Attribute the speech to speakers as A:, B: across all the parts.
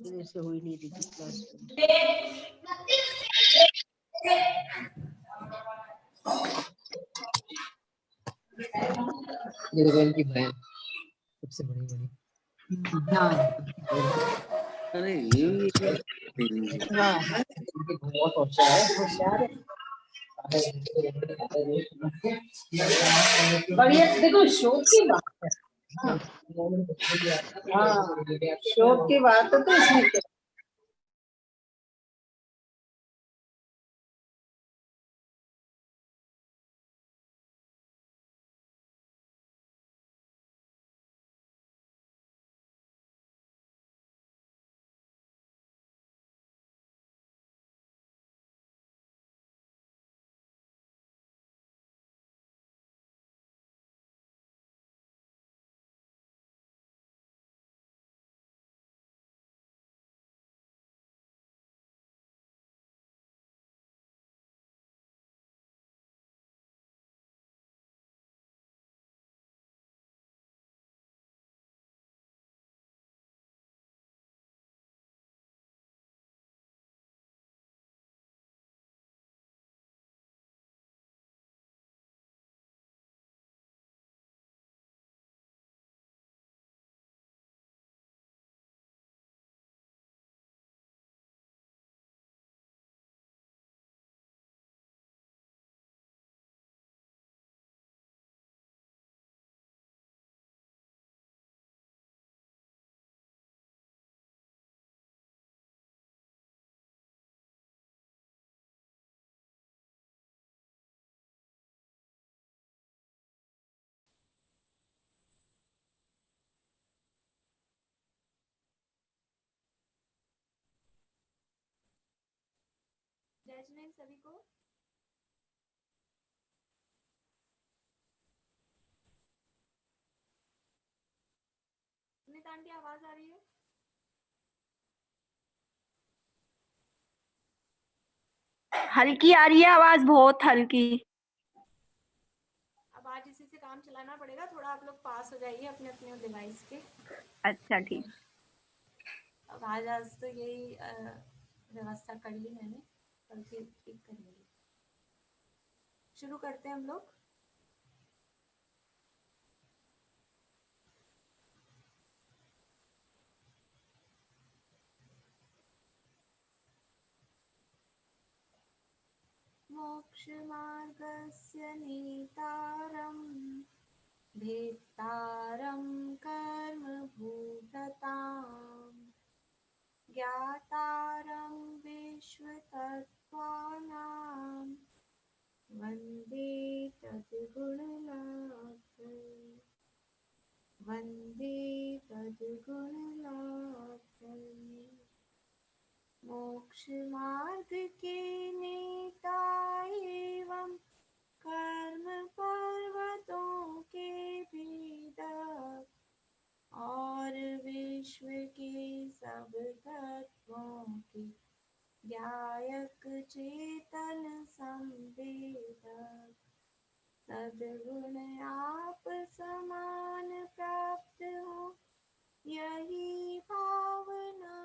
A: देर से हुई नहीं थी क्लास।
B: ये रोल की बहन सबसे बड़ी बड़ी।
A: हाँ
C: अरे ये
A: हाँ
B: बहुत होशियार है।
A: होशियार है। बढ़िया देखो शौक की बात है। हाँ शौक की बात है तो इसमें क्या।
D: जजमेंट सभी को। सुनीता आंटी आवाज आ रही है?
E: हल्की आ रही है आवाज, बहुत हल्की।
D: अब आज इसी से काम चलाना पड़ेगा, थोड़ा आप लोग पास हो जाइए अपने अपने डिवाइस के।
E: अच्छा ठीक।
D: अब आज तो यही व्यवस्था कर ली मैंने, कल से ठीक करेंगे। शुरू करते हैं हम लोग। मोक्षमार्गस्य नेतारं भेत्तारं कर्मभूतताम् ज्ञातारं विश्वतत्त्वानां वन्दे तद्गुणलाभम् वन्दे तद्गुणलाभम्। मोक्षमार्ग के नेता एवं कर्म पर्वतों के भेदक और विश्व के सब तत्वों के ज्ञायक चेतन संवेदक सद्गुण आप समान प्राप्त हो यही भावना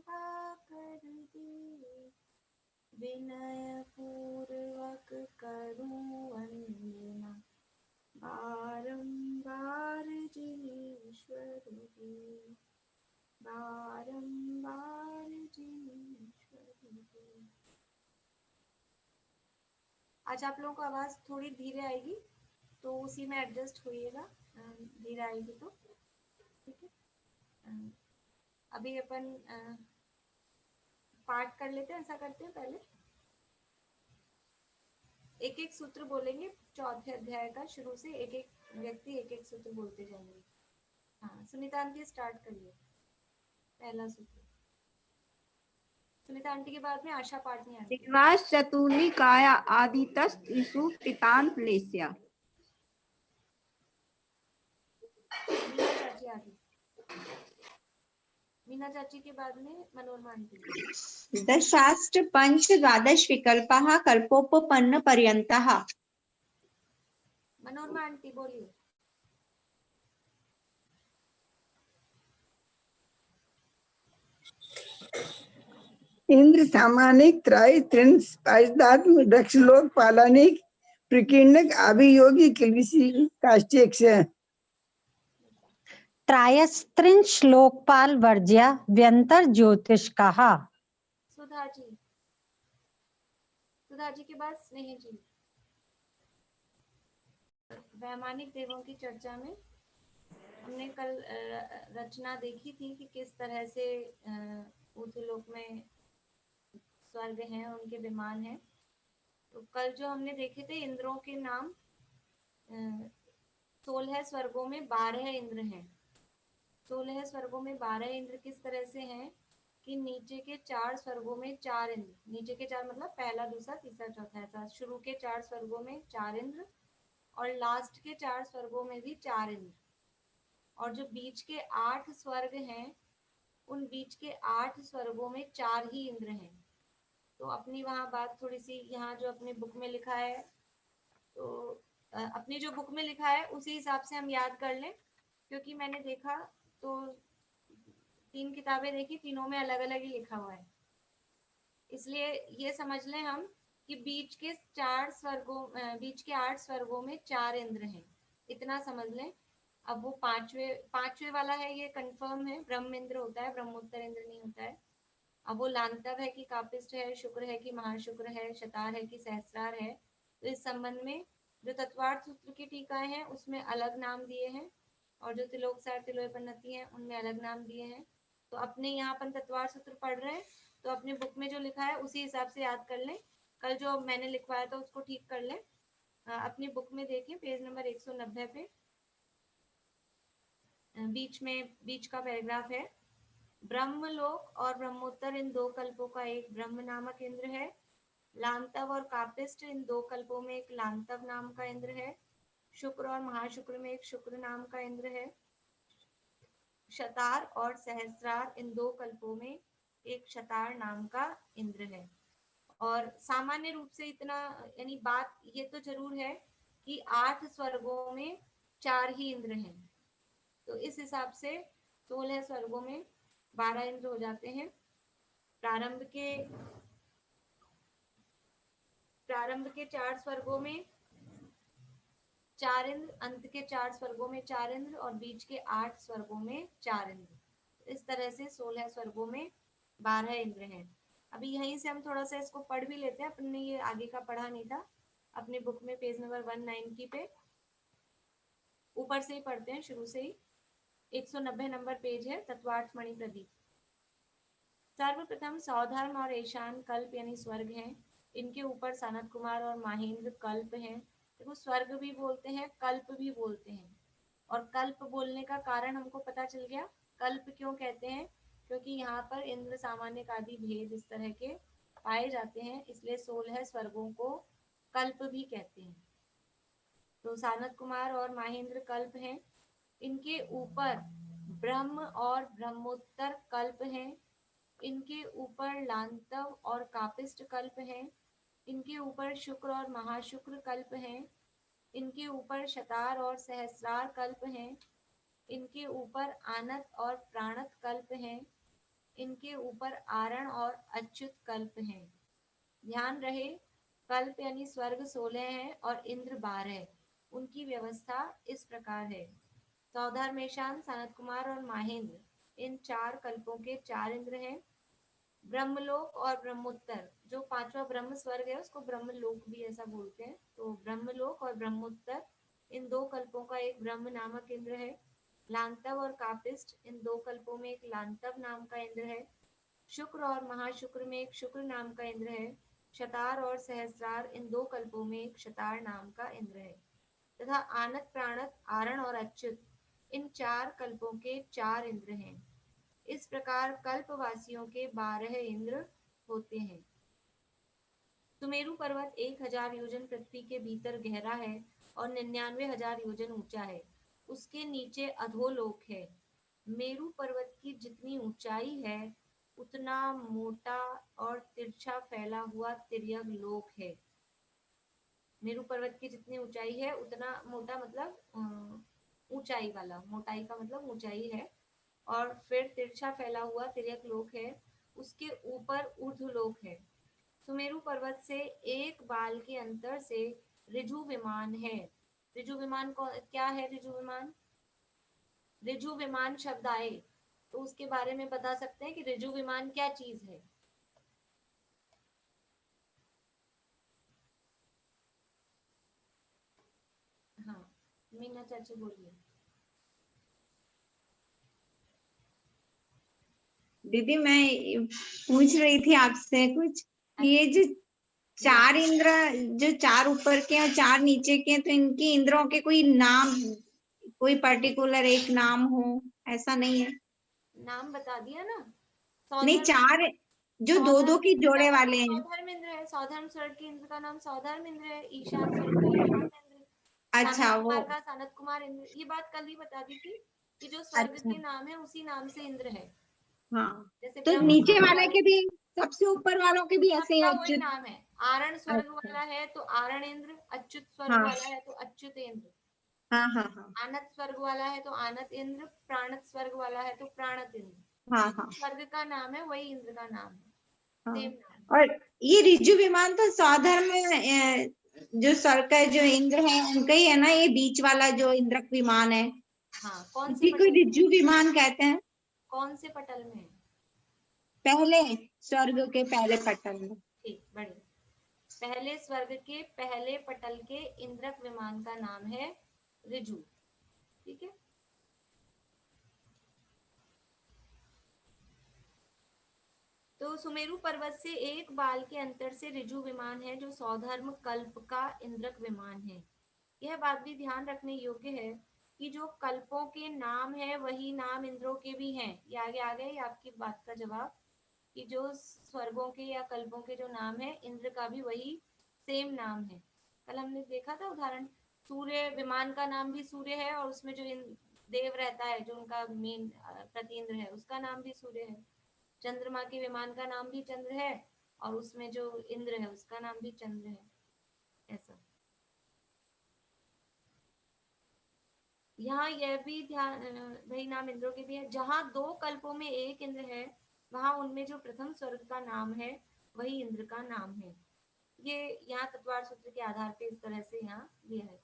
D: भाकर दे विनय पूर्वक करूं वंदना बारंबार जिनेश्वर दे बारंबार जिनेश्वर दे। आज आप लोगों को आवाज थोड़ी धीरे आएगी तो उसी में एडजस्ट होइएगा, धीरे आएगी तो ठीक है। अभी अपन पाठ कर लेते हैं, ऐसा करते हैं पहले एक एक सूत्र बोलेंगे चौथे अध्याय का, शुरू से एक एक व्यक्ति एक एक सूत्र बोलते जाएंगे। हाँ सुनीता आंटी स्टार्ट करिए पहला सूत्र। सुनीता आंटी के बाद में आशा पाठ नहीं आती।
E: देवास चतुर्णी काया आदितस्त ईसु पितांत लेस्या।
D: चाची आगे। मीना चाची के बाद में मनोरमा आंटी।
E: दशास्त्र पंच द्वादश विकल्पाः कल्पोपपन्न पर्यन्तः।
D: मनोरमा आंटी बोलिए।
F: इंद्र सामानिक त्राय त्रिन पाशदात्म दक्ष लोक पालानिक प्रकीर्णक अभियोगी किलविसी काष्टेक्ष।
G: त्रायस्त्रिंश लोकपाल वर्ज्य व्यंतर ज्योतिष्काः।
D: सुधा जी, सुधा जी के बाद स्नेह जी। वैमानिक देवों की चर्चा में हमने कल रचना देखी थी कि किस तरह से ऊर्ध्वलोक में स्वर्ग हैं, उनके विमान हैं। तो कल जो हमने देखे थे इंद्रों के नाम 16 स्वर्गों में 12 इंद्र हैं। 16 स्वर्गों में 12 इंद्र किस तरह से हैं कि नीचे के 4 स्वर्गों में 4 इंद्र, नीचे के 4 मतलब पहला दूसरा तीसरा चौथा, ऐसा शुरू के 4 स्वर्गों में 4 इंद्र और लास्ट के 4 स्वर्गों में भी 4 इंद्र, और जो बीच के 8 स्वर्ग हैं उन बीच के 8 स्वर्गों में 4 ही इंद्र हैं। तो अपनी वहाँ बात थोड़ी सी, यहाँ जो अपने बुक में लिखा है, तो अपनी जो बुक में लिखा है उसी हिसाब से हम याद कर लें, क्योंकि मैंने देखा तो 3 किताबें देखी, तीनों में अलग अलग ही लिखा हुआ है। इसलिए ये समझ लें हम कि बीच के 8 स्वर्गों में 4 इंद्र हैं, इतना समझ लें। अब वो पांचवे वाला है, ये कंफर्म है, ब्रह्म इंद्र होता है, ब्रह्मोत्तर इंद्र नहीं होता है। अब वो लांतव है कि कापिष्ट है, शुक्र है कि महाशुक्र है, शतार है कि सहस्रार है। तो इस संबंध में जो तत्वार्थ सूत्र की टीकाएं हैं उसमें अलग नाम दिए हैं, और जो तिलोकसार तिलोपन्नति है उनमें अलग नाम दिए हैं। तो अपने यहाँ अपन तत्वार्थ सूत्र पढ़ रहे हैं तो अपने बुक में जो लिखा है उसी हिसाब से याद कर लें। कल जो मैंने लिखवाया था उसको ठीक कर लें। अपनी बुक में देखें पेज नंबर 190 पे बीच का पैराग्राफ है, ब्रह्मलोक और ब्रह्मोत्तर इन 2 कल्पों का एक ब्रह्म नामक इंद्र है। लांतव और कापिष्ट इन 2 कल्पों में एक लांतव नाम का इंद्र है। शुक्र और महाशुक्र में एक शुक्र नाम का इंद्र है। शतार और सहस्रार इन 2 कल्पों में एक शतार नाम का इंद्र है। और सामान्य रूप से इतना, यानी बात ये तो जरूर है कि 8 स्वर्गों में 4 ही इंद्र हैं। तो इस हिसाब से 16 स्वर्गों में 12 इंद्र हो जाते हैं। प्रारंभ के 4 स्वर्गों में 4 इंद्र, अंत के 4 स्वर्गों में 4 इंद्र और बीच के 8 स्वर्गों में 4 इंद्र। इस तरह से 16 स्वर्गों में 12 इंद्र हैं। अभी यहीं से हम थोड़ा सा इसको पढ़ भी लेते हैं, अपने ये आगे का पढ़ा नहीं था। अपने बुक में पेज नंबर 190 पे ऊपर से ही पढ़ते हैं, शुरू से ही। 190 नंबर पेज है, तत्वार्थ मणि प्रदीप। सर्वप्रथम सौधर्म और ईशान कल्प यानी स्वर्ग हैं। इनके ऊपर सनत कुमार और माहेंद्र कल्प हैं। देखो स्वर्ग भी बोलते हैं, कल्प भी बोलते हैं, और कल्प बोलने का कारण हमको पता चल गया। कल्प क्यों कहते हैं? क्योंकि यहाँ पर इंद्र सामान्य आदि भेद इस तरह के पाए जाते हैं, इसलिए 16 स्वर्गों को कल्प भी कहते हैं। तो सनत कुमार और माहेंद्र कल्प हैं। इनके ऊपर ब्रह्म और ब्रह्मोत्तर कल्प हैं। इनके ऊपर लांतव और कापिष्ट कल्प हैं। इनके ऊपर शुक्र और महाशुक्र कल्प हैं। इनके ऊपर शतार और सहस्रार कल्प हैं। इनके ऊपर आनत और प्राणत कल्प हैं। इनके ऊपर आरण और अच्युत कल्प हैं। ध्यान रहे, कल्प यानी स्वर्ग 16 है और इंद्र 12। उनकी व्यवस्था इस प्रकार है। सौधर्मेशान, सनत कुमार और माहेंद्र इन 4 कल्पों के 4 इंद्र हैं। ब्रह्मलोक और ब्रह्मोत्तर, जो 5वां ब्रह्म स्वर्ग है उसको ब्रह्मलोक भी ऐसा बोलते हैं। तो ब्रह्मलोक और ब्रह्मोत्तर इन 2 कल्पों का एक ब्रह्म नामक इंद्र है। लांतव और कापिष्ट इन 2 कल्पों में एक लांतव नाम का इंद्र है। शुक्र और महाशुक्र में एक शुक्र नाम का इंद्र है। शतार और सहस्रार इन 2 कल्पों में एक शतार नाम का इंद्र है, तथा आनत प्राणत आरण और अच्युत इन 4 कल्पों के 4 इंद्र हैं। इस प्रकार कल्पवासियों के 12 इंद्र होते हैं। सुमेरु पर्वत 1000 योजन पृथ्वी के भीतर गहरा है और 99,000 योजन ऊंचा है। उसके नीचे अधोलोक है। मेरू पर्वत की जितनी ऊंचाई है उतना मोटा और तिरछा फैला हुआ तिर्यक लोक है। मेरू पर्वत की जितनी ऊंचाई है उतना मोटा मतलब ऊंचाई वाला, मोटाई का मतलब ऊंचाई है, और फिर तिरछा फैला हुआ तिर्यक लोक है, उसके ऊपर ऊर्ध्वलोक है। सुमेरु पर्वत से एक बाल के अंतर से ऋजु विमान है। ऋजु विमान क्या है? ऋजु विमान, ऋजु विमान शब्द आए तो उसके बारे में बता सकते हैं कि ऋजु विमान क्या चीज है। हाँ, मीना चाची बोलिए।
E: दीदी मैं पूछ रही थी आपसे कुछ, ये जो चार इंद्र, जो चार ऊपर के और चार नीचे के, तो इनके इंद्रों के कोई नाम, कोई पर्टिकुलर एक नाम हो, ऐसा नहीं है?
D: नाम बता दिया ना।
E: नहीं, चार जो दो दो की जोड़े वाले हैं।
D: सौधर्म इंद्र है, सौधर्म स्वर्ग के इंद्र का नाम सौधर्म इंद्र है। ईशान स्वर्ग का ईशान इंद्र,
E: अच्छा,
D: सानत
E: वो
D: कुमार का सानत कुमार इंद्र। ये बात कल ही बता दी थी कि जो स्वर्ग
E: अच्छा,
D: के नाम है उसी नाम से इंद्र है।
E: हाँ,
D: जैसे
E: तो
D: ब्रह्म
E: नीचे
D: स्वर्ग
E: वाले
D: वाला,
E: के भी, सबसे ऊपर वालों के भी ऐसे ही
D: सबका वही
E: अच्युत?
D: नाम है। आरण स्वर्ग
E: अच्छा,
D: वाला है तो आरण इंद्र, अच्युत स्वर्ग
E: हाँ
D: वाला है तो अच्युत इंद्र,
E: हाँ हाँ हाँ
D: आनत स्वर्ग वाला है तो आनत इंद्र, प्राणत स्वर्ग वाला है तो प्राणत इंद्र।
E: हाँ हाँ
D: स्वर्ग का नाम है वही इंद्र का नाम है,
E: हाँ।
D: सेम नाम।
E: और ये ऋजु विमान तो सौधर्म में जो स्वर्ग का जो इंद्र है उनका ही है ना, ये बीच वाला जो इंद्रक विमान है,
D: हाँ, कौन से
E: इसी को
D: पटल में?
E: ऋजु विमान कहते हैं।
D: कौन से पटल में?
E: पहले स्वर्ग के पहले पटल में।
D: ठीक, बढ़िया। पहले स्वर्ग के पहले पटल के इंद्रक विमान का नाम है ऋजु। ठीक है। तो सुमेरु पर्वत से एक बाल के अंतर से ऋजु विमान है जो सौधर्म कल्प का इंद्रक विमान है। यह बात भी ध्यान रखने योग्य है कि जो कल्पों के नाम है वही नाम इंद्रों के भी हैं। ये आगे आ गए आपकी बात का जवाब कि जो स्वर्गों के या कल्पों के जो नाम है इंद्र का भी वही सेम नाम है। कल हमने देखा था उदाहरण, सूर्य विमान का नाम भी सूर्य है और उसमें जो देव रहता है जो उनका मेन प्रतिइंद्र है उसका नाम भी सूर्य है। चंद्रमा के विमान का नाम भी चंद्र है और उसमें जो इंद्र है उसका नाम भी चंद्र है। ऐसा यहाँ यह भी ध्यान, वही नाम इंद्रों के भी है। जहाँ दो कल्पों में एक इंद्र है वहां उनमें जो प्रथम स्वर्ग का नाम है वही इंद्र का नाम है। ये यहाँ तत्वार सूत्र के आधार पे इस तरह से यहाँ दिया है।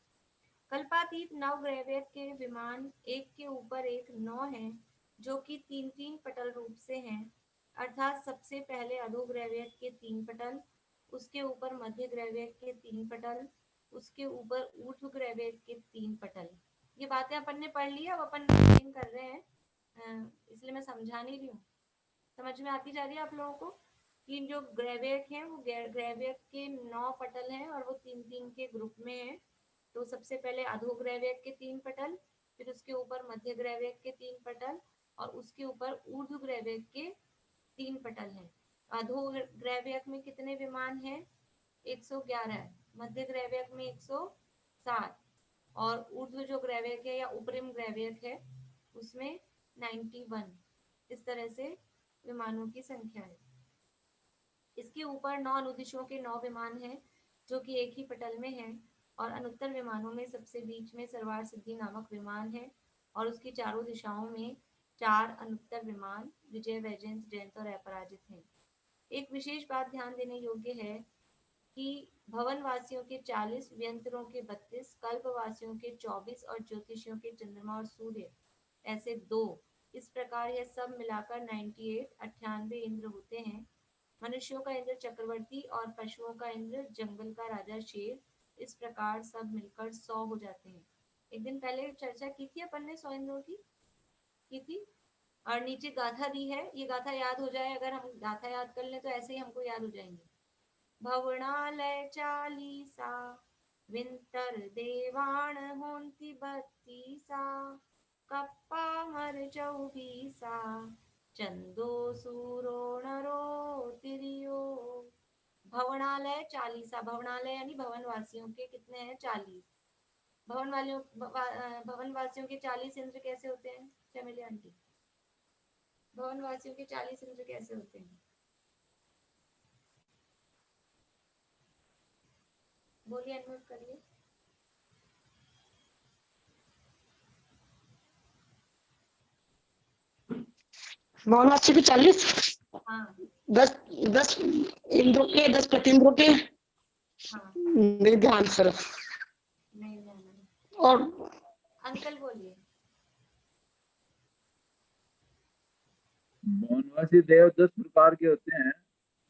D: कल्पातीत नव ग्रहवेद के विमान एक के ऊपर एक 9 हैं जो कि तीन तीन पटल रूप से हैं, अर्थात सबसे पहले अधो ग्रहवेद के 3 पटल, उसके ऊपर मध्य ग्रहवेद के 3 पटल, उसके ऊपर ऊर्ध्व ग्रहवेद के 3 पटल। ये बातें अपन ने पढ़ ली, अब अपन रिवीजन कर रहे हैं, इसलिए मैं समझा नहीं रही हूँ। समझ में आती जा रही है आप लोगों को कि जो ग्रहवेद हैं वो ग्रहवेद के 9 पटल हैं और वो 3-3 के ग्रुप में हैं। तो सबसे पहले अधो ग्रहवेद के 3 पटल, फिर उसके ऊपर मध्य ग्रहवेद के 3 पटल और उसके ऊपर ऊर्ध्व ग्रहवेद के 3 पटल हैं। अधो ग्रहवेद में कितने विमान हैं? 111। मध्य ग्रहवेद में 107 और ऊर्ध्व जो ग्रहवेद है या उपरिम ग्रहवेद है उसमें 91। इस तरह से विमानों की संख्या है। इसके ऊपर 9 अनुदिशों के 9 विमान हैं जो कि एक ही पटल में हैं और अनुत्तर विमानों में सबसे बीच में सरवार सिद्धि नामक विमान है और उसकी चारों दिशाओं में 4 अनुत्तर विमान विजय, वैजयंत, जयंत और अपराजित हैं। एक विशेष बात ध्यान देने योग्य है कि भवन वासियों के 40, व्यंतरों के 32, कल्प वासियों के 24 और ज्योतिषियों के चंद्रमा और सूर्य ऐसे 2, इस प्रकार यह सब मिलाकर 98 इंद्र होते हैं। मनुष्यों का इंद्र चक्रवर्ती और पशुओं का इंद्र जंगल का राजा शेर, इस प्रकार सब मिलकर 100 हो जाते हैं। एक दिन पहले चर्चा की थी अपन ने 100 इंद्रों की थी और नीचे गाथा दी है। ये गाथा याद हो जाए, अगर हम गाथा याद कर लें तो ऐसे ही हमको याद हो जाएंगे। भवनालय 40 विंतर देवाण होंति 32 कप्पा मर 24 चंदो सूरो नरो तिरियो। भवनालय 40, भवनालय यानी भवन वासियों के कितने हैं? 40। भवन वासियों के 40 इंद्र कैसे होते हैं चमेली आंटी? भवन वासियों के 40 इंद्र कैसे होते हैं? बोलिए, अनम्यूट करिए।
H: भवनवासी के 40,
D: हाँ
H: 10 इंद्रों के, 10 प्रतिइंद्रों के।
D: हाँ,
H: नहीं ध्यान सर।
D: नहीं नहीं,
H: और
D: अंकल बोलिए।
I: भवनवासी देव 10 प्रकार के होते हैं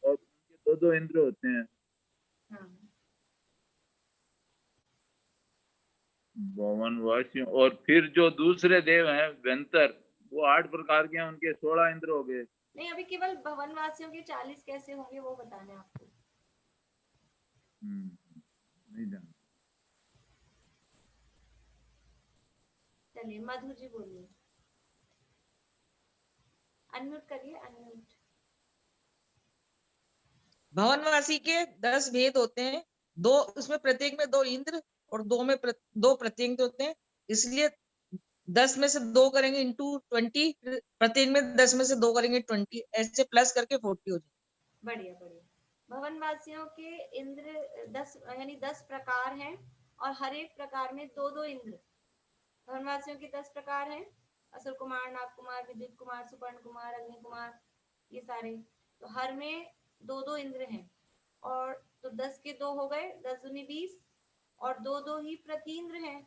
I: और उनके 2-2 इंद्र होते हैं।
D: हाँ
I: भवनवासियों और फिर जो दूसरे देव हैं व्यंतर, वो 8 प्रकार के हैं, उनके 16 इंद्र हो गए।
D: नहीं, अभी केवल भवन वासियों के 40 कैसे होंगे वो बताना है आपको।
I: नहीं जानता।
D: चलिए मधु जी बोलिए, अनम्यूट करिए, अनम्यूट।
J: भवनवासी के 10 भेद होते हैं, 2 उसमें प्रत्येक में 2 इंद्र और 2 में 2 प्रत्येक होते हैं, इसलिए 10 में से 2 करेंगे इंटू 20, प्रत्येक में 10 में से 2 करेंगे 20, ऐसे प्लस करके 40 हो जाए।
D: बढ़िया बढ़िया। भवन वासियों के इंद्र 10 यानी 10 प्रकार हैं और हर एक प्रकार में 2-2 इंद्र। भवन वासियों के 10 प्रकार हैं, असुर कुमार, नाग कुमार, विद्युत कुमार, सुपर्ण कुमार, अग्नि कुमार, ये सारे। तो हर में 2-2 इंद्र हैं, और तो 10 के 2 हो गए, 10 दूनी 20, और 2-2 ही प्रतीन्द्र हैं,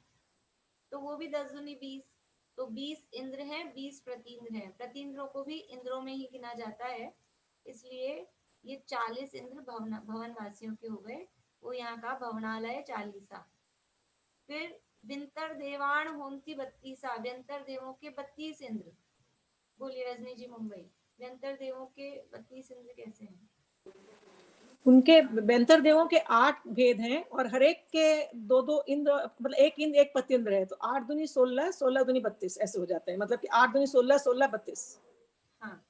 D: तो वो भी 10 दूनी 20, तो 20 इंद्र हैं, 20 प्रतीन्द्र हैं। प्रतीन्द्रों को भी इंद्रों में ही गिना जाता है, इसलिए ये 40 इंद्र भवन वासियों के हो गए। वो यहाँ का भवनालय 40। फिर विंतर देवान होंती 32, व्यंतर देवों के 32 इंद्र। बोलिए रजनी जी मुंबई, व्यंतर देवों के 32 इंद्र कैसे हैं?
K: उनके व्यंतर देवों के 8 भेद हैं और हर एक के 2-2 इंद्र, मतलब एक इंद्र एक प्रतिइंद्र है, तो 8 दूनी 16, 16 दूनी 32 ऐसे हो जाते हैं, मतलब कि 8 दूनी 16, 16 32।
D: हाँ,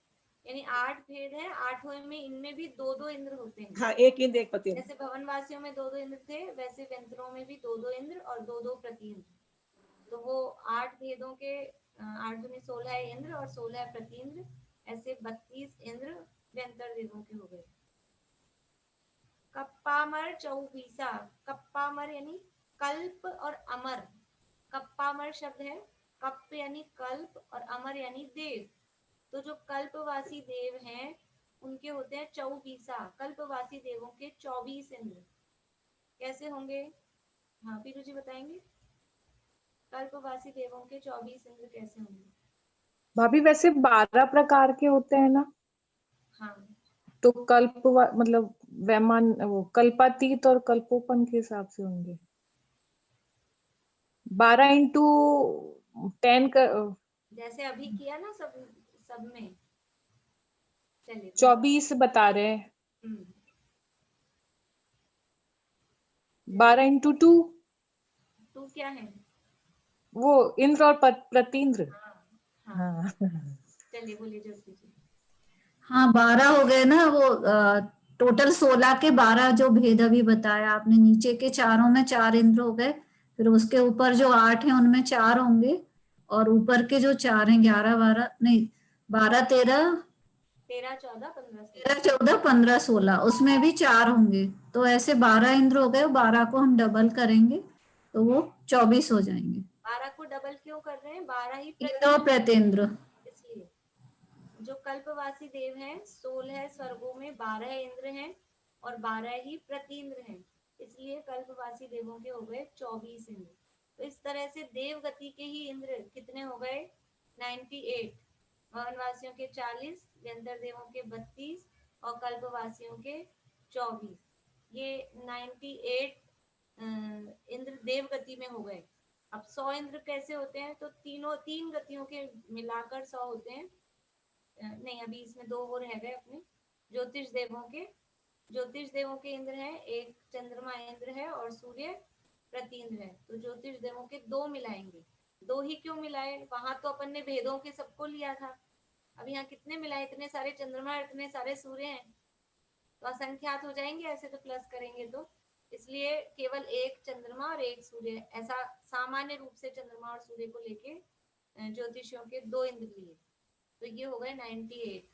D: यानी 8 भेद है, 8वें में इनमें भी 2-2 इंद्र होते हैं।
K: हाँ, एक इंद्र एक प्रतिइंद्र।
D: जैसे भवन वासियों में 2-2 इंद्र थे, वैसे व्यंतरों में भी 2-2 इंद्र और 2-2 प्रतिइंद्र। तो वो 8 भेदों के 8 दूनी 16 इंद्र और 16 प्रतिइंद्र, ऐसे 32 इंद्र व्यंतर देवों के हो गए। कप्पामर 24, कप्पामर यानी कल्प और अमर। कप्पामर शब्द है, कप्प यानी कल्प और अमर यानी देव। तो जो कल्पवासी देव हैं उनके होते हैं 24, कल्पवासी देवों के 24 इंद्र। कैसे होंगे? हाँ पीरू जी बताएंगे, कल्पवासी देवों के 24 इंद्र कैसे होंगे?
L: भाभी वैसे 12 प्रकार के होते हैं ना?
D: हाँ,
L: तो कल्प मतलब वैमान, वो कल्पातीत और कल्पोपन के हिसाब से होंगे। 12 इंटू 10 का,
D: जैसे अभी किया ना सब में। चलिए
L: 24 बता रहे हैं। 12 इंटू 2
D: क्या है?
L: वो इंद्र और प्रतीन्द्र।
D: हाँ। चलिए बोलिए ज्योति जी।
M: हाँ 12 हो गए ना, वो टोटल 16 के 12 जो भेद अभी बताया आपने। नीचे के चारों में 4 इंद्र हो गए, फिर उसके ऊपर जो 8 हैं उनमें 4 होंगे, और ऊपर के जो 4 हैं 11 12 नहीं 12 13 14 15 16 उसमें भी 4 होंगे, तो ऐसे 12 इंद्र हो गए। 12 को हम डबल करेंगे तो वो 24 हो जाएंगे।
D: 12 को डबल क्यों कर रहे हैं? 12 ही
M: इंद्र और प्रतीन्द्र।
D: इसलिए जो कल्पवासी देव हैं 16 स्वर्गों में 12 इंद्र हैं और 12 ही प्रतीन्द्र हैं, इसलिए कल्पवासी देवों के हो गए 24 इंद्र। तो इस तरह से देव गति के ही इंद्र कितने हो गए? 98। भवनवासियों के 40, व्यंतर देवों के 32 और कल्पवासियों के 24। ये 98 इंद्र देव गति में हो गए। अब 100 इंद्र कैसे होते हैं? तो तीन गतियों के मिलाकर 100 होते हैं। नहीं, अभी इसमें 2 और रह गए अपने ज्योतिष देवों के इंद्र हैं, एक चंद्रमा इंद्र है और सूर्य प्रतीन्द्र है। तो ज्योतिष देवों के 2 मिलाएंगे। 2 ही क्यों मिलाए? वहां तो अपन ने भेदों के सबको लिया था, अब यहाँ कितने मिलाए? इतने सारे चंद्रमा, इतने सारे सूर्य हैं, तो असंख्यात हो जाएंगे ऐसे तो प्लस करेंगे तो, इसलिए केवल एक चंद्रमा और एक सूर्य, ऐसा सामान्य रूप से चंद्रमा और सूर्य को लेके ज्योतिषियों के 2 इंद्र लिए। तो ये हो गए 98।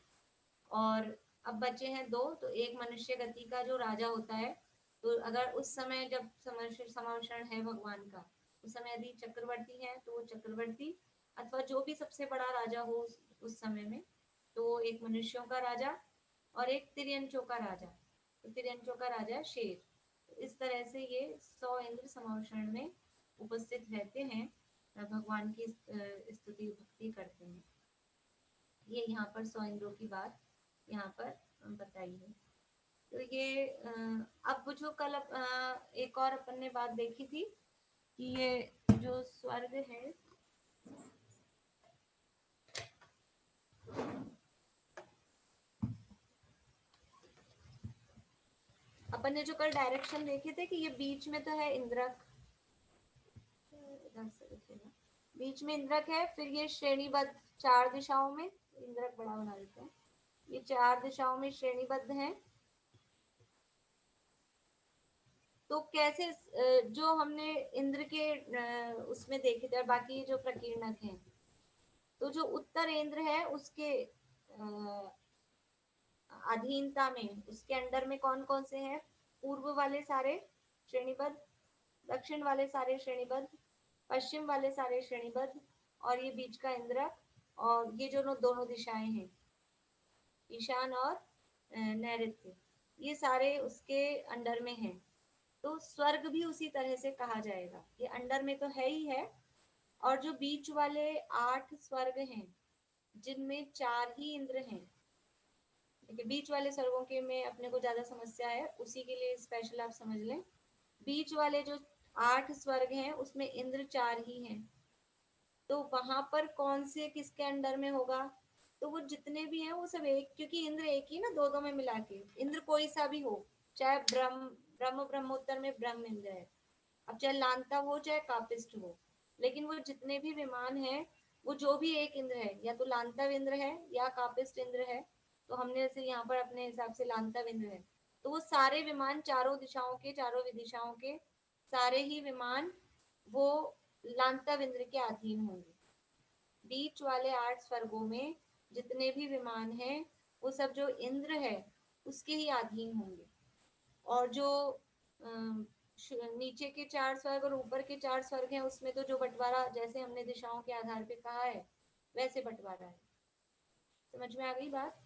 D: और अब बचे हैं 2, तो एक मनुष्य गति का जो राजा होता है, तो अगर उस समय जब समावरण है भगवान का, उस समय यदि चक्रवर्ती है तो वो चक्रवर्ती, अथवा जो भी सबसे बड़ा राजा हो उस समय में, तो एक मनुष्यों का राजा और एक तिर्यंचों का राजा। तो तिर्यंचों का राजा शेर। इस तरह से ये 100 इंद्र समावरण में उपस्थित रहते हैं, भगवान की स्तुति भक्ति करते हैं। ये यहाँ पर 100 इंद्रों की बात यहाँ पर बताई है। तो ये अब जो कल एक और अपन ने बात देखी थी कि ये जो स्वर्ग है, अपन ने जो कल डायरेक्शन देखे थे कि ये बीच में तो है इंद्रक, इधर से देखिएगा, बीच में इंद्रक है, फिर ये श्रेणीबद्ध 4 दिशाओं में, इंद्रक बड़ा बना देते हैं, ये 4 दिशाओं में श्रेणीबद्ध हैं। तो कैसे जो हमने इंद्र के उसमें देखे थे, और बाकी जो प्रकीर्णक हैं, तो जो उत्तर इंद्र है उसके अधीनता में, उसके अंडर में कौन कौन से हैं? पूर्व वाले सारे श्रेणीबद्ध, दक्षिण वाले सारे श्रेणीबद्ध, पश्चिम वाले सारे श्रेणीबद्ध, और ये बीच का इंद्र, और ये जो दोनों दिशाएं हैं, ईशान और नैऋत्य, ये सारे उसके अंडर में हैं। तो स्वर्ग भी उसी तरह से कहा जाएगा, ये अंडर में तो है ही है। और जो बीच वाले 8 स्वर्ग हैं, जिनमें 4 ही इंद्र हैं, देखिए बीच वाले स्वर्गों के में अपने को ज्यादा समस्या है, उसी के लिए स्पेशल आप समझ लें। बीच वाले जो 8 स्वर्ग हैं उसमें इंद्र 4 ही हैं, तो वहां पर कौन से किसके अंडर में होगा? तो वो जितने भी हैं वो सब एक, क्योंकि इंद्र एक ही ना, दो में मिला के, इंद्र कोई सा भी हो, चाहे ब्रह्मोत्तर में ब्रह्म इंद्र है, अब चाहे लांता हो चाहे कापिष्ट हो, लेकिन वो जितने भी विमान हैं वो जो भी एक इंद्र है, या तो लांता इंद्र है या कापिष्ट इंद्र है, तो हमने जैसे यहाँ पर अपने हिसाब से लांता इंद्र है, तो वो सारे विमान चारों दिशाओं के, चारों विदिशाओं के सारे ही विमान वो लांता इंद्र के अधीन होंगे। बीच वाले 8 स्वर्गों में जितने भी विमान हैं वो सब जो इंद्र है उसके ही अधीन होंगे, और जो नीचे के 4 स्वर्ग और ऊपर के 4 स्वर्ग हैं उसमें तो जो बंटवारा जैसे हमने दिशाओं के आधार पे कहा है वैसे बंटवारा है। समझ में आ गई बात?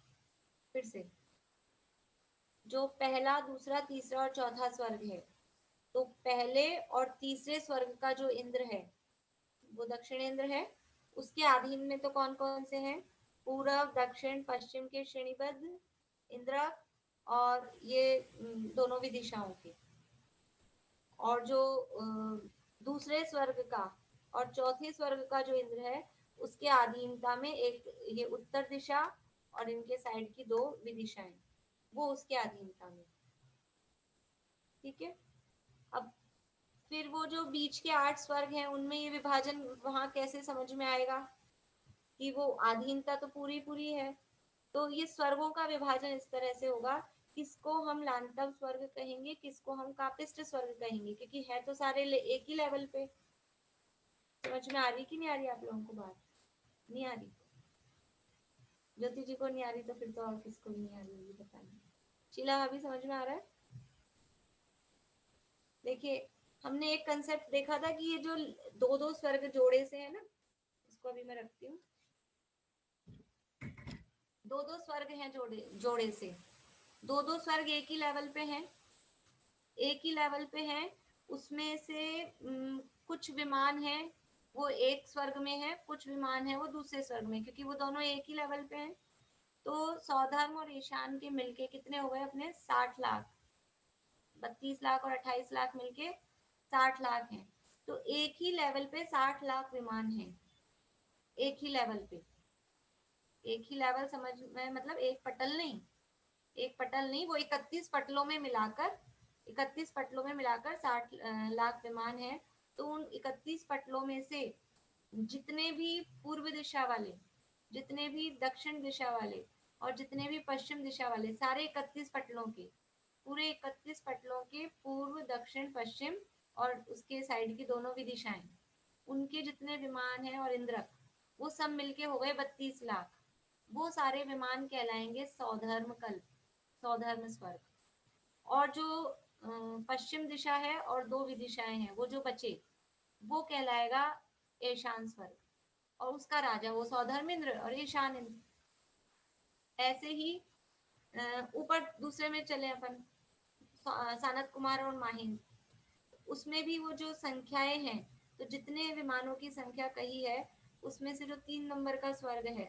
D: फिर से, जो पहला, दूसरा, तीसरा और चौथा स्वर्ग है, तो पहले और तीसरे स्वर्ग का जो इंद्र है वो दक्षिण इंद्र है, उसके अधीन में तो कौन कौन से हैं? पूर्व, दक्षिण, पश्चिम के श्रेणीबद्ध इंद्र, और ये दोनों भी दिशाओं के। और जो दूसरे स्वर्ग का और चौथे स्वर्ग का जो इंद्र है उसके अधीनता में एक ये उत्तर दिशा और इनके साइड की 2 विदिशाएं, वो उसके अधीनता में। ठीक है, अब फिर वो जो बीच के 8 स्वर्ग हैं उनमें ये विभाजन वहां कैसे समझ में आएगा कि वो अधीनता तो पूरी पूरी है। तो ये स्वर्गों का विभाजन इस तरह से होगा, किसको हम लांतव स्वर्ग कहेंगे, किसको हम कापिष्ट स्वर्ग कहेंगे, क्योंकि है तो सारे एक ही लेवल पे। समझ में आ रही कि नहीं आ रही आप लोगों को बात? नहीं आ रही? ज्योति जी को नहीं आ रही तो फिर तो और किसको नहीं आ रही होगी बताइए। शीला अभी समझ में आ रहा है? देखिए हमने एक कंसेप्ट देखा था कि ये जो 2-2 स्वर्ग जोड़े से है ना, इसको अभी मैं रखती हूँ, 2-2 स्वर्ग हैं जोड़े से, 2-2 स्वर्ग एक ही लेवल पे हैं, एक ही लेवल पे हैं, उसमें से कुछ विमान हैं वो एक स्वर्ग में है, कुछ विमान है वो दूसरे स्वर्ग में, क्योंकि वो दोनों एक ही लेवल पे हैं। तो सौधर्म और ईशान के मिलके कितने हो गए अपने? 60 लाख, 32 लाख और 28 लाख मिलके 60 लाख हैं। तो एक ही लेवल पे 60 लाख विमान हैं, एक ही लेवल पे, एक ही लेवल समझ में, मतलब एक पटल नहीं, एक पटल नहीं, वो 31 पटलों में मिलाकर 60 लाख विमान है। तो उन 31 पटलों में से जितने भी पूर्व दिशा वाले, जितने भी दक्षिण दिशा वाले और जितने भी पश्चिम दिशा वाले, सारे 31 पटलों के, पूरे 31 पटलों के पूर्व, दक्षिण, पश्चिम और उसके साइड की दोनों भी दिशाएं, उनके जितने विमान हैं और इंद्रक, वो सब मिलके हो गए 32 लाख। वो सारे विमान कहलाएंगे सौधर्म कल्प, सौधर्म स्वर्ग। और जो पश्चिम दिशा है और दो विदिशाएं हैं, वो जो बचे वो कहलाएगा ईशान स्वर्ग, और उसका राजा वो सौधर्म इंद्र और ईशान इंद्र। ऐसे ही ऊपर दूसरे में चले अपन, सानत कुमार और माहिंद्र, उसमें भी वो जो संख्याएं हैं, तो जितने विमानों की संख्या कही है उसमें से जो 3 नंबर का स्वर्ग है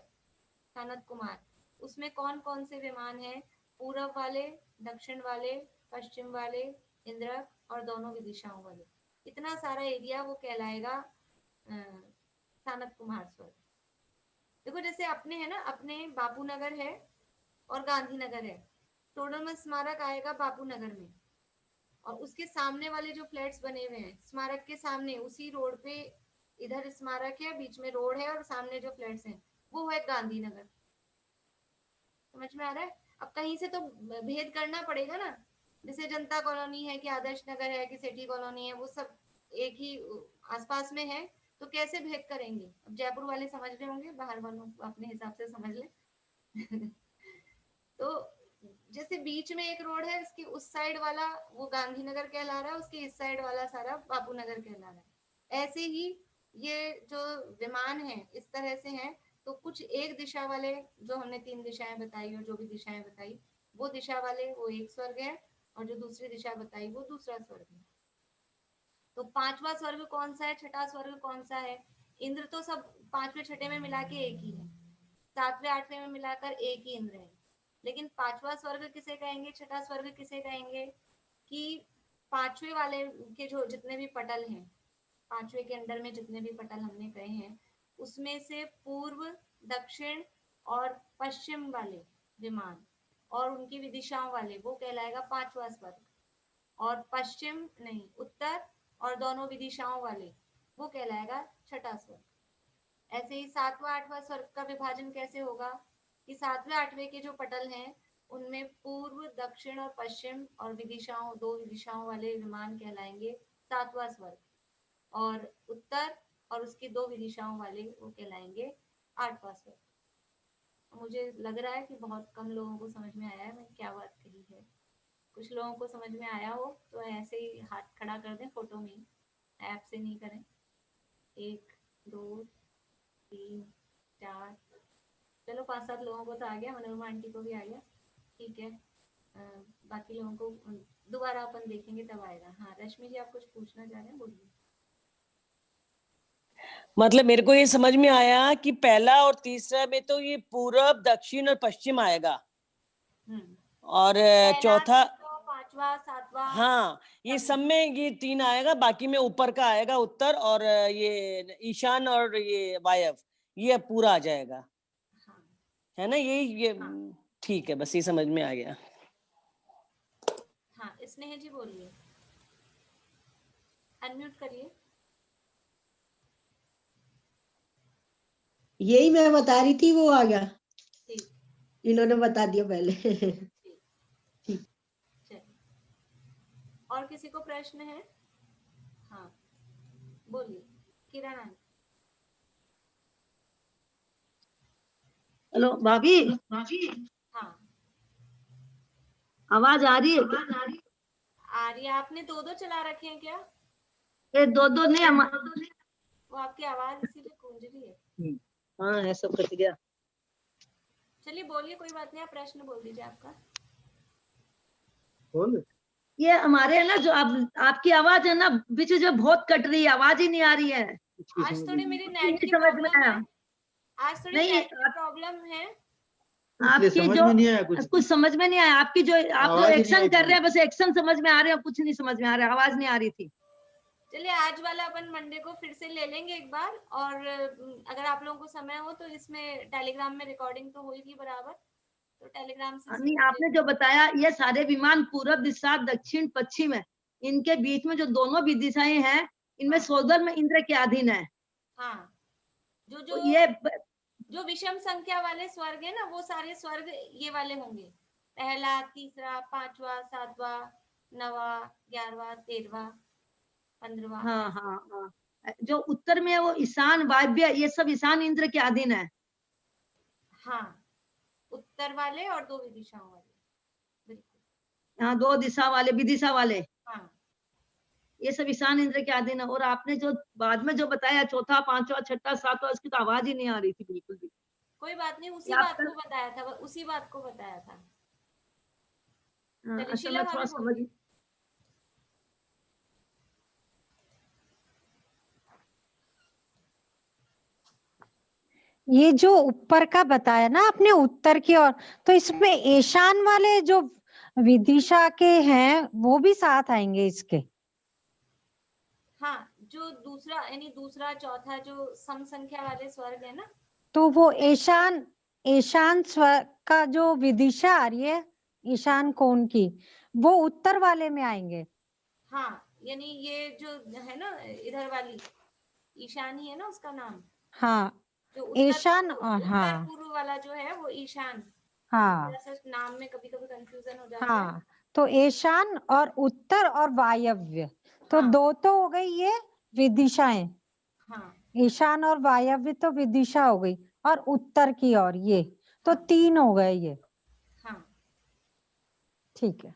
D: सानत कुमार, उसमें कौन कौन से विमान हैं? पूर्व वाले, दक्षिण वाले, पश्चिम वाले, इंद्रक और दोनों विदिशाओं वाले। इतना सारा एरिया वो कहलाएगा सानत कुमार स्वर्ग। देखो जैसे अपने है ना, अपने बापू नगर है और गांधीनगर है, टोडरमल स्मारक आएगा बापू नगर में, और उसके सामने वाले जो फ्लैट्स बने हुए हैं स्मारक के सामने, उसी रोड पे इधर स्मारक है, बीच में रोड है और सामने जो फ्लैट्स हैं वो है गांधीनगर। समझ में आ रहा है? अब कहीं से तो भेद करना पड़ेगा ना, जैसे जनता कॉलोनी है कि आदर्श नगर है कि सेठी कॉलोनी है, वो सब एक ही आसपास में है, तो कैसे भेद करेंगे? अब जयपुर वाले समझ रहे होंगे, बाहर वालों अपने हिसाब से समझ ले। तो जैसे बीच में एक रोड है, इसकी उस साइड वाला वो गांधीनगर कहला रहा है, उसके इस साइड वाला सारा बापू नगर कहला रहा है। ऐसे ही ये जो विमान है इस तरह से हैं, तो कुछ एक दिशा वाले जो हमने 3 दिशाएं बताई और जो भी दिशाएं बताई, वो दिशा वाले वो एक स्वर्ग है, और जो दूसरी दिशा बताई वो दूसरा स्वर्ग है। तो 5वां स्वर्ग कौन सा है, छठा स्वर्ग कौन सा है? इंद्र तो सब 5वें छठे में मिला के एक ही है, 7वें 8वें में मिलाकर एक ही इंद्र है, लेकिन 5वां स्वर्ग किसे कहेंगे, छठा स्वर्ग किसे कहेंगे? कि 5वें वाले के जो जितने भी पटल हैं, 5वें के अंदर में जितने भी पटल हमने कहे हैं, उसमें से पूर्व, दक्षिण और पश्चिम वाले विमान और उनकी विदिशाओं वाले वो कहलाएगा 5वां स्वर्ग, और पश्चिम नहीं, उत्तर और दोनों विदिशाओं वाले वो कहलाएगा छठा स्वर्ग। ऐसे ही 7वां 8वां स्वर्ग का विभाजन कैसे होगा कि 7वें 8वें के जो पटल हैं उनमें पूर्व, दक्षिण और पश्चिम और विदिशाओं, दो विदिशाओं वाले विमान कहलाएंगे 7वां स्वर्ग, और उत्तर और उसकी दो विदिशाओं वाले वो कहलाएंगे 8वां स्वर्ग। मुझे लग रहा है कि बहुत कम लोगों को समझ में आया है मैं क्या बात कही है। कुछ लोगों को समझ में आया हो तो ऐसे ही हाथ खड़ा कर दें, फोटो में, ऐप से नहीं करें। 1 2 3 4, चलो 5-7 लोगों को तो आ गया, मनोरमा आंटी को भी आ गया, ठीक है। बाकी लोगों को दोबारा अपन देखेंगे तब आएगा। हाँ रश्मि जी, आप कुछ पूछना चाह रहे हैं, बोलिए।
H: मतलब मेरे को ये समझ में आया कि पहला और तीसरा में तो ये पूरब, दक्षिण और पश्चिम आएगा, और चौथा,
D: 5वां 7वां,
H: हाँ ये सब में ये 3 आएगा, बाकी में ऊपर का आएगा उत्तर और ये ईशान और ये वायव्य, ये पूरा आ जाएगा, है ना? ये ठीक है, बस ये समझ में आ गया।
D: हाँ स्नेह जी बोलिए, अनम्यूट करिए।
A: यही मैं बता रही थी, वो आ गया, इन्होंने बता दिया पहले। ठीक।
D: और किसी को प्रश्न है? हाँ बोलिए, किरण आंटी।
N: हेलो भाभी,
D: हाँ
N: आवाज आ रही है?
D: आ रही है। आपने 2 चला रखे हैं क्या?
N: ये 2 नहीं,
D: वो आपकी आवाज इसीलिए गूंज रही है।
N: हाँ है, सब कट गया।
D: चलिए बोलिए, कोई बात नहीं, आप प्रश्न बोल दीजिए आपका।
N: बोल। ये हमारे है ना, जो आपकी आवाज है ना बीच में बहुत कट रही है, आवाज ही नहीं आ रही है।
D: आज थोड़ी मेरी नेट की
N: समझ में आया,
D: आज थोड़ी नेट की प्रॉब्लम है।
N: आपकी जो कुछ समझ में नहीं आया, आपकी जो आप जो एक्शन कर रहे हैं बस एक्शन समझ में आ रहे हैं, कुछ नहीं समझ में आ रहा है, आवाज नहीं आ रही थी।
D: चलिए आज वाला अपन मंडे को फिर से ले लेंगे एक बार, और अगर आप लोगों को समय हो तो इसमें टेलीग्राम में रिकॉर्डिंग तो होगी बराबर, तो टेलीग्राम से
N: नहीं, आपने जो बताया ये सारे विमान पूर्व दिशा, दक्षिण, पश्चिम है, इनके बीच में जो दोनों भी दिशाएं हैं इनमें सौधर्म इंद्र के अधीन है।
D: हाँ, जो
N: तो ये
D: जो विषम संख्या वाले स्वर्ग है ना, वो सारे स्वर्ग ये वाले होंगे, पहला, तीसरा, 5वां, 7वां, 9वां, 11वां, 13वां, 15वां।
N: हाँ हाँ हाँ, जो उत्तर में वो ईशान, वायव्य, ये सब ईशान इंद्र के अधीन है।
D: हाँ उत्तर वाले और 2 विदिशाओं वाले। बिल्कुल।
N: हाँ, 2 दिशा वाले, विदिशा वाले,
D: हाँ।
N: ये सब ईशान इंद्र के अधीन है। और आपने जो बाद में जो बताया चौथा, पांचवा, छठा, सातवां, उसकी तो आवाज ही नहीं आ रही थी बिल्कुल भी।
D: कोई बात नहीं, उसी
N: ये
D: बात
N: आपका-
D: को बताया था, उसी बात को बताया था।
N: हाँ,
D: चलिए,
N: अच्छा,
D: शीला
N: मैं थोड़ा
D: भाभी
N: समझ
D: बोलिए।
G: ये जो ऊपर का बताया ना आपने उत्तर की ओर, तो इसमें ईशान वाले जो विदिशा के हैं वो भी साथ आएंगे इसके।
D: हाँ, जो दूसरा यानी दूसरा चौथा जो सम संख्या वाले स्वर्ग है ना,
G: तो वो ईशान स्वर का जो विदिशा आ रही है ईशान कोण की, वो उत्तर वाले में आएंगे।
D: हाँ, यानी ये जो है ना इधर वाली ईशान ही है ना उसका नाम।
G: हाँ,
D: जो
G: ईशान
D: उत्तर
G: और हाँ
D: पूर्व वाला जो है वो ईशान।
G: हाँ
D: थोड़ा सा नाम में कभी कभी कंफ्यूजन हो जाता है।
G: हाँ, तो ईशान और उत्तर और वायव्य, तो
D: हाँ।
G: 2 तो हो गई ये विदिशाएं।
D: हाँ।
G: ईशान और वायव्य तो विदिशा हो गई, और उत्तर की ओर ये तो 3 हो गए ये।
D: हाँ।
G: ठीक है।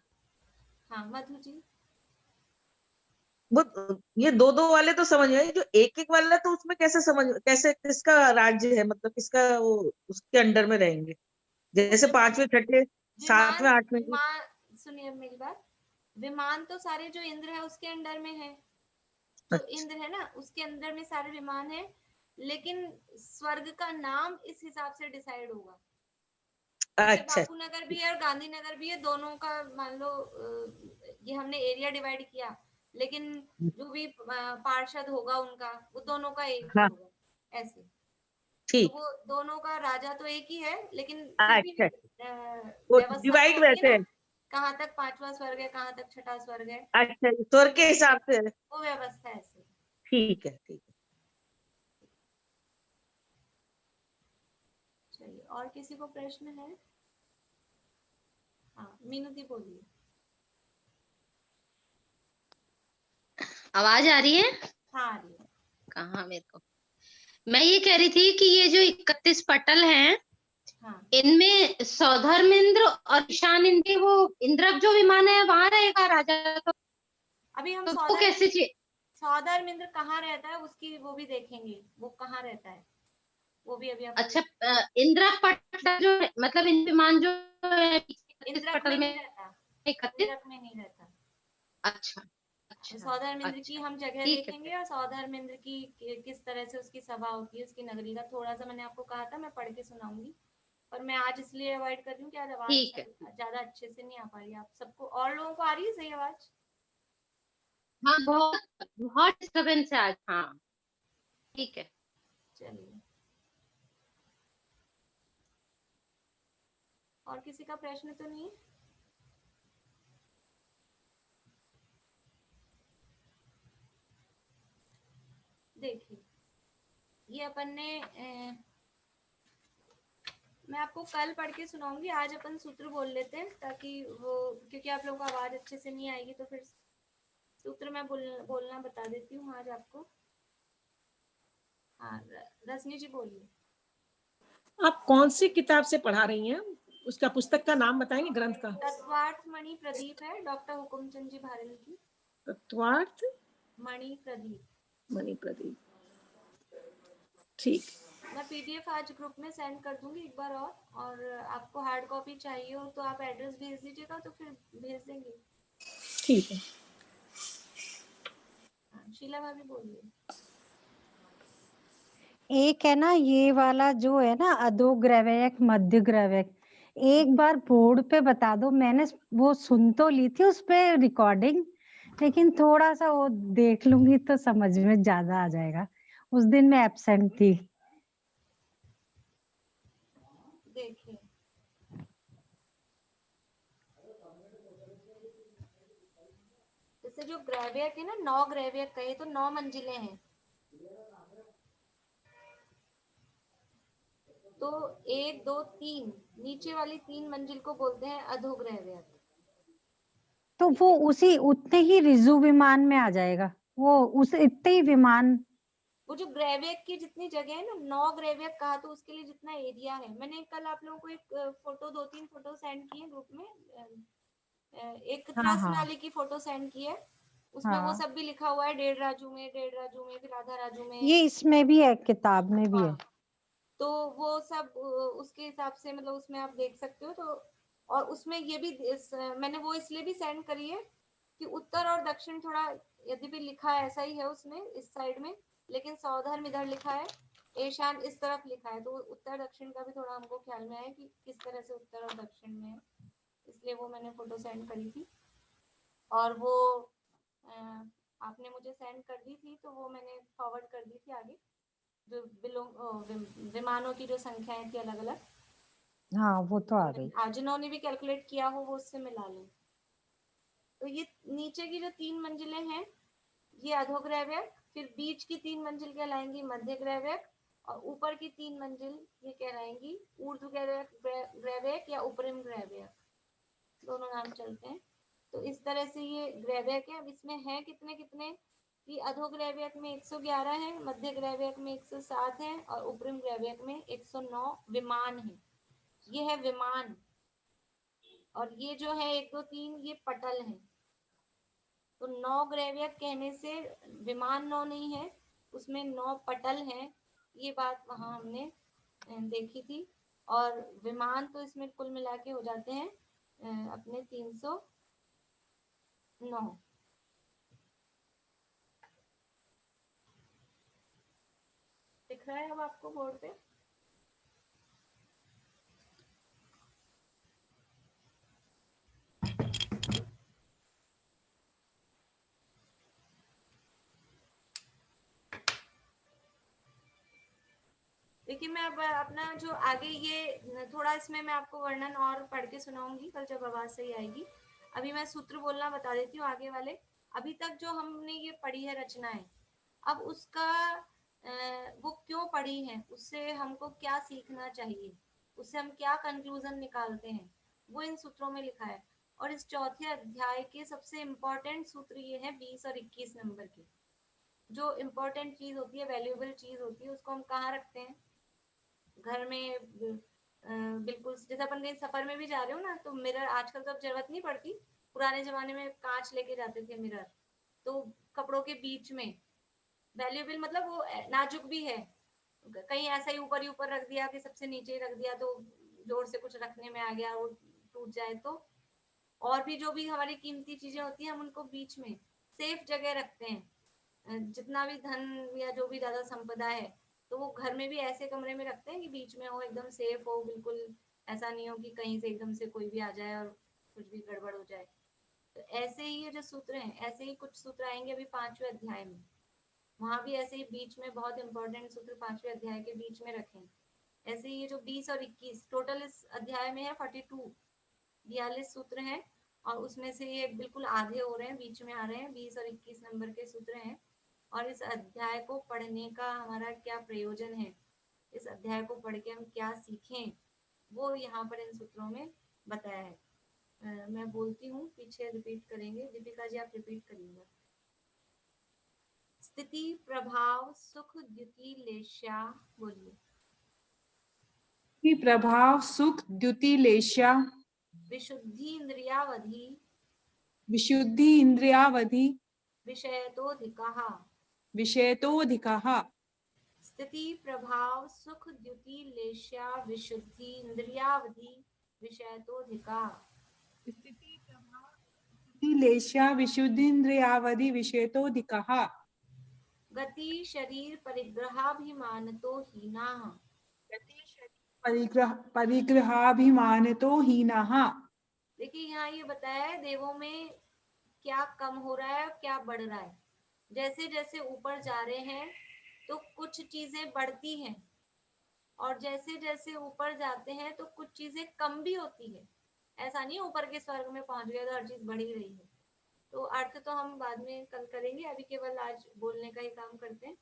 D: हाँ, मधु जी।
J: वो ये 2-2 वाले तो समझ गए, जो 1-1 वाला तो उसमें कैसे किसका राज्य है, मतलब किसका वो उसके अंडर में रहेंगे, जैसे 5वें, 6ठे, 7वें, 8वें।
D: विमान, सुनिए मेरी बात, विमान तो सारे जो इंद्र है उसके अंडर में है। जो इंद्र है ना उसके अंदर में सारे विमान है, लेकिन स्वर्ग का नाम इस हिसाब से डिसाइड होगा।
J: अच्छा।
D: बापू नगर भी है और गांधीनगर भी है, दोनों का मान लो ये हमने एरिया डिवाइड किया, लेकिन जो भी पार्षद होगा उनका वो दोनों का एक ही होगा, ऐसे।
J: ठीक।
D: तो वो दोनों का राजा तो एक ही है, लेकिन
J: अच्छा, वो
D: व्यवस्था
J: डिवाइड
D: तो होगी
J: वैसे
D: ना, कहाँ तक 5वां स्वर्ग है, कहाँ तक 6ठा स्वर्ग है।
J: अच्छा, स्वर्ग के हिसाब से
D: वो व्यवस्था ऐसे।
J: ठीक है, ठीक है।
D: चलिए, और किसी को प्रश्न है? हाँ, मीनू दी बोलिए।
O: आवाज आ रही है?
D: हाँ, आ रही है।
O: कहाँ मेरे को, मैं ये कह रही थी कि ये जो 31 पटल हैं,
D: हाँ।
O: इनमें सौधर्म इंद्र और ईशान इंद्र, वो इंद्र जो विमान है वहां रहेगा राजा, तो
D: अभी हम
O: तो कैसे
D: सौधर्म इंद्र कहाँ रहता है उसकी वो भी देखेंगे, वो कहाँ रहता है वो भी अभी आप।
O: अच्छा, इंद्र पटल जो मतलब इन विमान जो है
D: इंद्रक
O: पटल
D: में
O: में
D: नहीं रहता, इंद्रक में नहीं रहता।
O: अच्छा,
D: सौधर्म इंद्र की हम जगह
O: ठीक है।
D: देखेंगे, और सौधर्म इंद्र की किस तरह से उसकी सभा होती है, उसकी नगरी का थोड़ा सा मैंने आपको कहा था मैं पढ़ के सुनाऊंगी, पर मैं आज इसलिए अवॉइड कर रही हूँ कि आज आवाज ज्यादा अच्छे से नहीं आ पा रही। आप सबको, और लोगों को आ रही है सही आवाज?
O: हाँ, बहुत डिस्टर्बेंस है आज। हाँ, ठीक है।
D: चलिए, और किसी का प्रश्न तो नहीं? देखिए, ये अपन ने मैं आपको कल पढ़ के सुनाऊंगी, आज अपन सूत्र बोल लेते हैं, ताकि वो, क्योंकि आप लोगों को आवाज अच्छे से नहीं आएगी तो फिर सूत्र मैं बोलना बता देती हूँ आज आपको। हाँ, रश्मि जी बोलिए।
K: आप कौन सी किताब से पढ़ा रही हैं? उसका पुस्तक का नाम बताएंगे, ग्रंथ का?
D: तत्वार्थ मणि प्रदीप है, डॉक्टर हुकुमचंद जी भारल की।
K: तत्वार्थ
D: मणि प्रदीप।
K: मणि प्रदीप, ठीक।
D: मैं पीडीएफ आज ग्रुप में सेंड कर दूंगी एक बार, और आपको हार्ड कॉपी चाहिए हो तो आप एड्रेस भेज दीजिएगा तो फिर भेज देंगे।
K: ठीक है।
D: शीला भाभी बोलिए।
G: एक है ना ये वाला जो है ना अधोग्रैवयक मध्यग्रैवयक, एक बार बोर्ड पे बता दो। मैंने वो सुन तो ली थी उस पे रिकॉर्डिंग, लेकिन थोड़ा सा वो देख लूंगी तो समझ में ज्यादा आ जाएगा। उस दिन मैं एब्सेंट थी।
D: देखिए, जैसे जो ग्रैवयक है ना, 9 ग्रैवयक कहे तो 9 मंजिलें हैं, तो 1 2 3 नीचे वाली 3 मंजिल को बोलते हैं अधोग्रैवयक।
G: तो वो उसी उतने ही रिजु विमान में आ जाएगा, वो उस इतने ही विमान
D: वो जो ग्रेवेक की जितनी जगह है ना, 9 ग्रेवेक कहा तो उसके लिए जितना एरिया है, मैंने कल आप लोगों को एक फोटो 2-3 फोटो सेंड किए ग्रुप में, एक
G: हाँ,
D: त्रस
G: हाँ।
D: नाली की फोटो सेंड की है, उसमें वो
G: हाँ,
D: सब भी लिखा हुआ है, 1.5 राजू में, 1.5 राजू में, फिर आधा राजू में।
G: ये इसमें भी है, किताब में भी है।
D: हाँ, तो वो सब उसके हिसाब से मतलब उसमें आप देख सकते हो। तो और उसमें ये भी मैंने वो इसलिए भी सेंड करी है कि उत्तर और दक्षिण थोड़ा, यद्यपि लिखा है ऐसा ही है उसमें इस साइड में, लेकिन सौधर्म इधर लिखा है, ईशान इस तरफ लिखा है, तो उत्तर दक्षिण का भी थोड़ा हमको ख्याल में आया कि किस तरह से उत्तर और दक्षिण में है, इसलिए वो मैंने फोटो सेंड करी थी। और वो आपने मुझे सेंड कर दी थी तो वो मैंने फॉरवर्ड कर दी थी आगे, जो विमानों की जो संख्याएं थी अलग अलग,
G: हाँ, वो तो आ गई।
D: जिन्होंने भी कैलकुलेट किया हो वो उससे मिला लें। तो ये नीचे की जो 3 मंजिलें हैं ये अधोग्रैव्यक, फिर बीच की 3 मंजिल कहलाएंगी मध्य ग्रैव्यक, और ऊपर की 3 मंजिल ये कहलाएंगी ऊर्ध्व ग्रैव्यक या उपरिम ग्रैव्यक, दोनों नाम चलते हैं। तो इस तरह से ये ग्रैव्यक है। अब इसमें है कितने कितने कि अधोग्रैव्यक में 111 है, मध्य ग्रैव्यक में 107 है, और उपरिम ग्रैव्यक में 109 विमान है। ये है विमान, और ये जो है 1 2 3 ये पटल है। तो 9 ग्रैव्यक कहने से विमान 9 नहीं है, उसमें 9 पटल हैं, ये बात वहां हमने देखी थी। और विमान तो इसमें कुल मिला के हो जाते हैं अपने 309। दिख रहा है अब आपको बोर्ड पे? देखिए मैं अब अपना जो आगे ये थोड़ा इसमें मैं आपको वर्णन और पढ़ के सुनाऊंगी कल जब आवाज सही आएगी। अभी मैं सूत्र बोलना बता देती हूँ आगे वाले। अभी तक जो हमने ये पढ़ी है रचनाएं, अब उसका वो क्यों पढ़ी है, उससे हमको क्या सीखना चाहिए, उससे हम क्या कंक्लूजन निकालते हैं, वो इन सूत्रों में लिखा है। और इस चौथे अध्याय के सबसे इम्पोर्टेंट सूत्र ये है 20 और 21 नंबर के। जो इम्पोर्टेंट चीज होती है, वैल्यूएबल चीज होती है, उसको हम कहाँ रखते हैं? घर में बिल्कुल जैसे अपन कहीं सफर में भी जा रहे हो ना, तो मिरर आजकल तो अब जरूरत नहीं पड़ती, पुराने जमाने में कांच लेके जाते थे मिरर, तो कपड़ों के बीच में वैल्यूएबल मतलब वो नाजुक भी है, कहीं ऐसा ही ऊपर रख दिया कि सबसे नीचे ही रख दिया तो जोर से कुछ रखने में आ गया वो टूट जाए तो। और भी जो भी हमारी कीमती चीजें होती हैं हम उनको बीच में सेफ जगह रखते हैं। जितना भी धन या जो भी ज्यादा संपदा है तो वो घर में भी ऐसे कमरे में रखते हैं कि बीच में हो, एकदम सेफ हो, बिल्कुल ऐसा नहीं हो कि कहीं से एकदम से कोई भी आ जाए और कुछ भी गड़बड़ हो जाए। तो ऐसे ही ये जो सूत्र हैं, ऐसे ही कुछ सूत्र आएंगे अभी 5वें अध्याय में, वहां भी ऐसे ही बीच में बहुत इंपॉर्टेंट सूत्र 5वें अध्याय के बीच में रखें। ऐसे ही ये जो 20 और 21 टोटल इस अध्याय में है 42 सूत्र हैं, और उसमें से ये बिल्कुल आधे हो रहे हैं, बीच में आ रहे हैं, 20 और 21 नंबर के सूत्र हैं। और इस अध्याय को पढ़ने का हमारा क्या प्रयोजन है, इस अध्याय को पढ़ के हम क्या सीखें, वो यहाँ पर इन सूत्रों में बताया है। मैं बोलती हूँ, पीछे रिपीट करेंगे, दीपिका जी आप रिपीट करिएगा। स्थिति प्रभाव सुख द्युति लेश्या, बोलिए।
L: प्रभाव सुख द्युति लेश्या,
D: विशुद्धि इंद्रियावधि,
L: विशुद्धि इंद्रियावधि,
D: विषयतोधिकः,
L: विषयतोधिकः।
D: स्थिति प्रभाव सुख द्युति लेश्या, विशुद्धि इंद्रियावधि, विषयतोधिकः।
L: स्थिति प्रभाव लेश्या, विशुद्धीन्द्रियावधि, विषयतोधिकः।
D: गति शरीर परिग्रहाभिमानतो हीनाः,
L: परिग्रहाभिमानतो हीनः।
D: देखिए यहाँ ये बताया है देवों में क्या कम हो रहा है, क्या बढ़ रहा है। जैसे जैसे ऊपर जा रहे हैं तो कुछ चीजें बढ़ती हैं, और जैसे जैसे ऊपर जाते हैं तो कुछ चीजें कम भी होती है। ऐसा नहीं ऊपर के स्वर्ग में पहुंच गए तो हर चीज बढ़ ही रही है। तो अर्थ तो हम बाद में कल करेंगे, अभी केवल आज बोलने का ही काम करते हैं।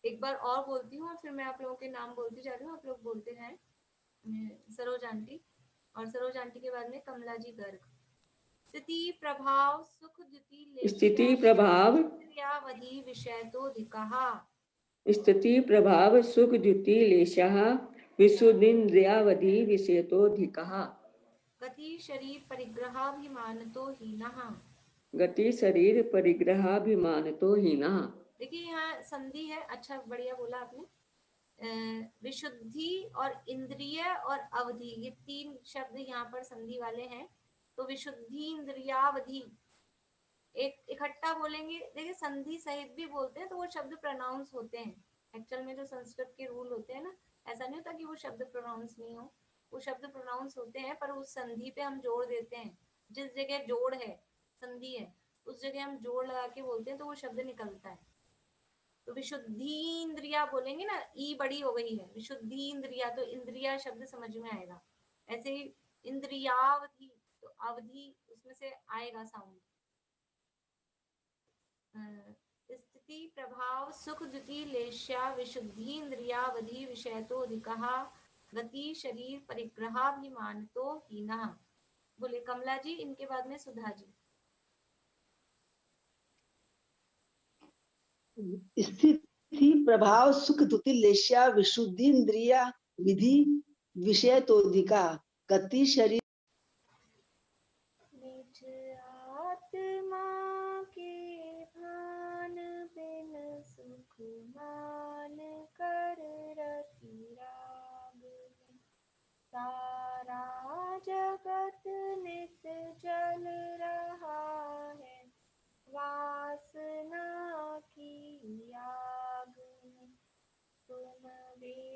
D: एक बार और बोलती हूँ और फिर मैं आप लोगों के नाम बोलती जा रही हूँ, आप लोग बोलते हैं। सरोज आंटी, और सरोज आंटी के बाद में कमला जी गर्ग। स्थिति प्रभाव सुख द्युति
N: स्थिति प्रभाव
D: क्रियावधि विषयतोधिकः,
P: स्थिति प्रभाव सुख द्युति लेशः विशुद्धिन्द्रियावधि विषयतोऽधिकः।
D: गति शरीर परिग्रहाभिमानतो हीनः।
P: गति शरीर परिग्रहाभिमानतो हीनः।
D: देखिए यहाँ संधि है, अच्छा बढ़िया बोला आपने। विशुद्धि और इंद्रिय और अवधि, ये तीन शब्द यहाँ पर संधि वाले हैं। तो विशुद्धि इंद्रियावधि एक इकट्ठा बोलेंगे। देखिए संधि सहित भी बोलते हैं तो वो शब्द प्रोनाउंस होते हैं। एक्चुअल में जो संस्कृत के रूल होते हैं ना, ऐसा नहीं होता कि वो शब्द प्रोनाउंस नहीं हो, वो शब्द प्रोनाउंस होते हैं, पर उस संधि पे हम जोड़ देते हैं। जिस जगह जोड़ है, संधि है, उस जगह हम जोड़ लगा के बोलते हैं तो वो शब्द निकलता है। तो विशुद्धि इंद्रिया बोलेंगे ना, ई बड़ी हो गई है, विशुद्धि इंद्रिया, तो इंद्रिया शब्द समझ में आएगा। ऐसे ही इंद्रियावधि, तो अवधि उसमें से आएगा साउंड। स्थिति प्रभाव सुख द्युति लेश्या विशुद्धि इंद्रियावधि विषयतो अधिकः गति शरीर परिग्रहाभिमानतो हीनः। बोले कमला जी, इनके बाद में सुधा जी।
N: स्थिति प्रभाव सुख द्युति लेश्या विशुद्धि इंद्रिया विधि विषय तोधिका गति शरीर।
D: निज आत्मा के भान बिन सुख मान कर रति राग में, सारा जगत नित जल रहा है वासना की आग में। तुम वे